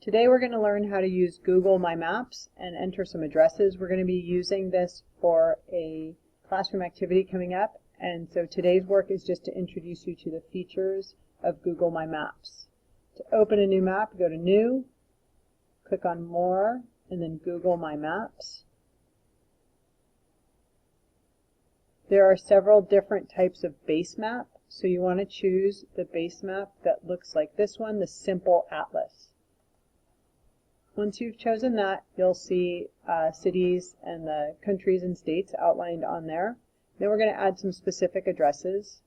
Today we're going to learn how to use Google My Maps and enter some addresses. We're going to be using this for a classroom activity coming up, and so today's work is just to introduce you to the features of Google My Maps. To open a new map, go to New, click on More, and then Google My Maps. There are several different types of base map, so you want to choose the base map that looks like this one, the Simple Atlas. Once you've chosen that, you'll see cities and the countries and states outlined on there. Then we're going to add some specific addresses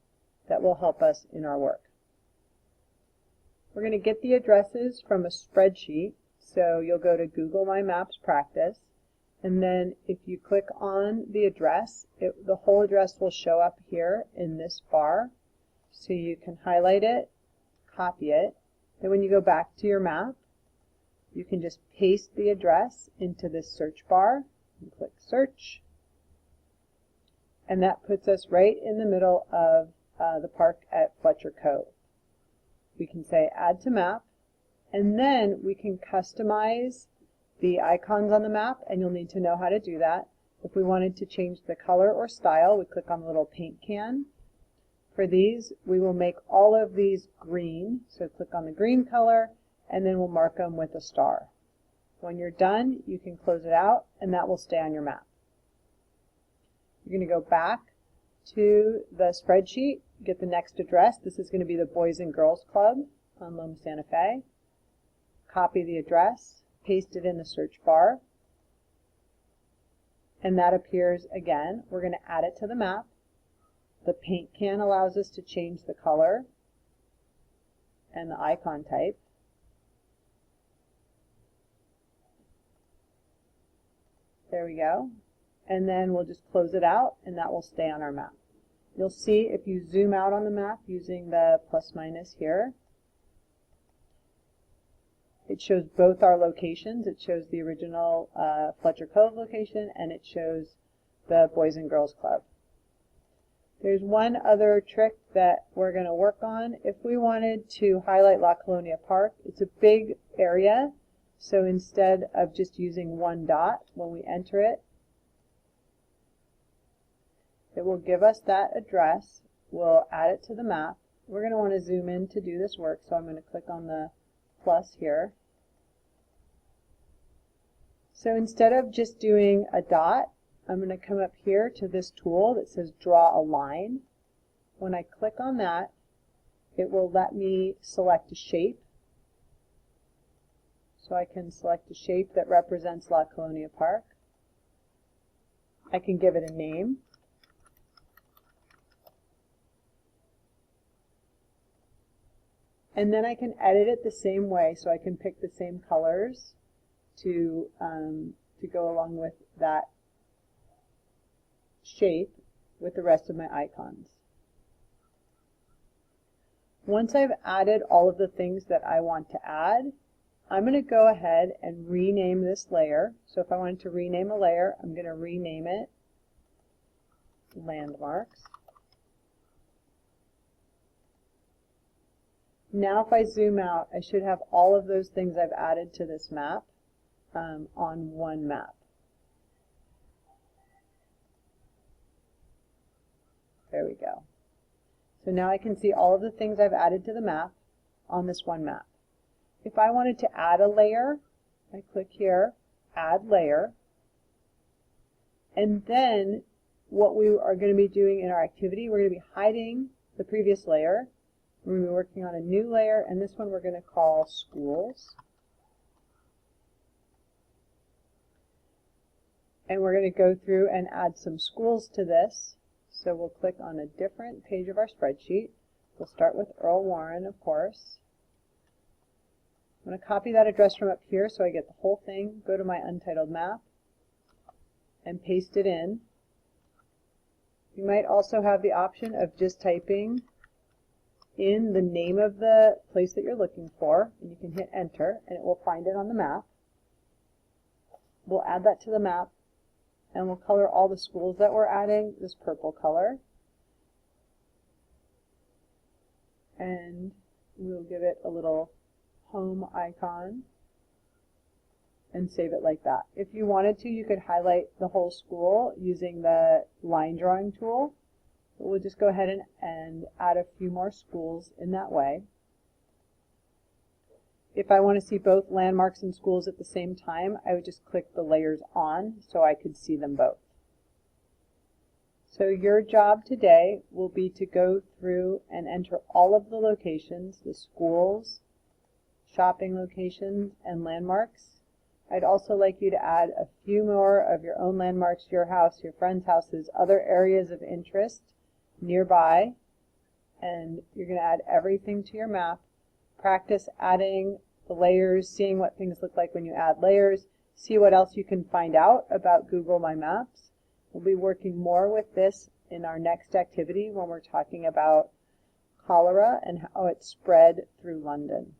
that will help us in our work. We're going to get the addresses from a spreadsheet, so you'll go to Google My Maps Practice, and then if you click on the address, the whole address will show up here in this bar, so you can highlight it, copy it, and when you go back to your map, you can just paste the address into this search bar and click search, and that puts us right in the middle of the park at Fletcher Cove. We can say add to map, and then we can customize the icons on the map, and you'll need to know how to do that. If we wanted to change the color or style, we click on the little paint can. For these, we will make all of these green, so click on the green color, and then we'll mark them with a star. When you're done, you can close it out, and that will stay on your map. You're going to go back to the spreadsheet, get the next address. This is going to be the Boys and Girls Club on Loma Santa Fe. Copy the address, paste it in the search bar, and that appears again. We're going to add it to the map. The paint can allows us to change the color and the icon type. There we go. And then we'll just close it out, and that will stay on our map. You'll see if you zoom out on the map using the plus minus here, it shows both our locations. It shows the original Fletcher Cove location, and it shows the Boys and Girls Club. There's one other trick that we're going to work on. If we wanted to highlight La Colonia Park, it's a big area, so instead of just using one dot, when we enter it, it will give us that address. We'll add it to the map. We're going to want to zoom in to do this work, so I'm going to click on the plus here. So instead of just doing a dot, I'm going to come up here to this tool that says draw a line. When I click on that, it will let me select a shape. So I can select a shape that represents La Colonia Park. I can give it a name. And then I can edit it the same way, so I can pick the same colors to go along with that shape with the rest of my icons. Once I've added all of the things that I want to add, I'm going to go ahead and rename this layer. So if I wanted to rename a layer, I'm going to rename it Landmarks. Now if I zoom out, I should have all of those things I've added to this map on one map. There we go. So now I can see all of the things I've added to the map on this one map. If I wanted to add a layer, I click here, Add Layer, and then what we are going to be doing in our activity, we're going to be hiding the previous layer. We're going to be working on a new layer, and this one we're going to call Schools. And we're going to go through and add some schools to this. So we'll click on a different page of our spreadsheet. We'll start with Earl Warren, of course. I'm going to copy that address from up here so I get the whole thing, go to my untitled map, and paste it in. You might also have the option of just typing in the name of the place that you're looking for, and you can hit enter, and it will find it on the map. We'll add that to the map, and we'll color all the schools that we're adding this purple color. And we'll give it a little home icon. and save it like that. If you wanted to, you could highlight the whole school using the line drawing tool. We'll just go ahead and add a few more schools in that way. If I want to see both landmarks and schools at the same time, I would just click the layers on so I could see them both. So your job today will be to go through and enter all of the locations, the schools, shopping locations, and landmarks. I'd also like you to add a few more of your own landmarks, your house, your friends' houses, other areas of interest nearby, and you're going to add everything to your map. Practice adding the layers, seeing what things look like when you add layers, see what else you can find out about Google My Maps. We'll be working more with this in our next activity when we're talking about cholera and how it spread through London.